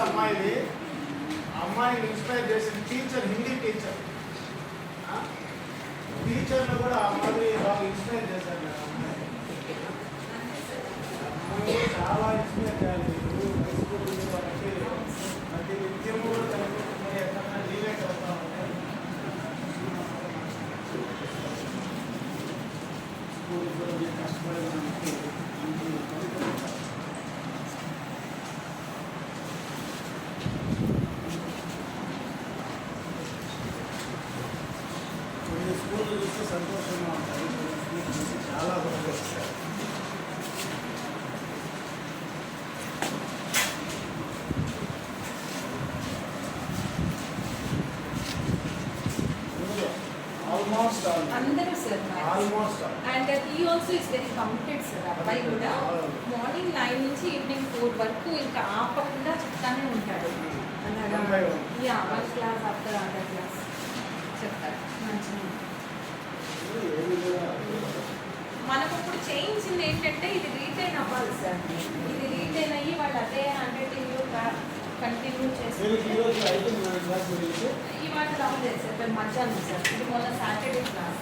అమ్మాయిది అమ్మాయిని ఇన్స్పైర్ చేసిన టీచర్, హిందీ టీచర్. టీచర్లు కూడా అమ్మాయి బాగా ఇన్స్పైర్ చేశారు కదా. అమ్మాయి చాలా ఇన్స్పైర్ చేయాలి. హై స్కూల్ వాళ్ళకి ప్రతి నిత్యము కూడా కలుపుకుంటున్నారు. ఎక్కడన్నా లీవే కలుపుతా ఉంటాయి. స్కూల్ కూడా కష్టపడడానికి స్కూల్ చూస్తే సంతోషంగా ఉంటాయి. స్కూల్ చూసి చాలా బాగా వస్తాయి. ఆల్మోస్ట్ అందరూ sir almost and he also is very committed sir. అబ్బాయి కూడా మార్నింగ్ 9 నుంచి ఈవినింగ్ 4 వరకు ఇంకా ఆపకుండా చెప్తానే ఉంటాడు. Yeah 1 class after other class చెప్తారు. మంచిగా మనకు ఇప్పుడు చేయించింది ఏంటంటే ఇది రీటైన్ అవ్వాలి సార్. ఇది రీటైన్ అయ్యి వాళ్ళు అదే 100 కంటిన్యూ చేస్తారు. ఇవాళ రాలేదు సార్, మేము మధ్యాహ్నం సార్. ఇది మొన్న సాటర్డే క్లాస్,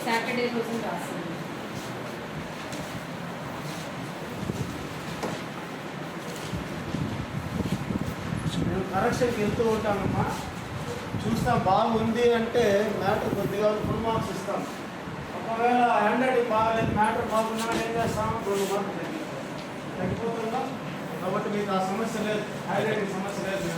సాటర్డే రోజు రాస్తుంది. మేము కరెక్షన్కి వెళ్తూ ఉంటామమ్మా, చూస్తాం బాగుంది అంటే మ్యాటర్ కొద్దిగా ఫుల్ మార్క్స్ ఇస్తాం. ఒకవేళ హ్యాండ్ రైటింగ్ బాగాలేదు, మ్యాటర్ బాగున్నా ఏం చేస్తాం, 2 మార్కులు తగ్గిపోతుందా. కాబట్టి మీకు ఆ సమస్య లేదు, హైలైటింగ్ సమస్య లేదు.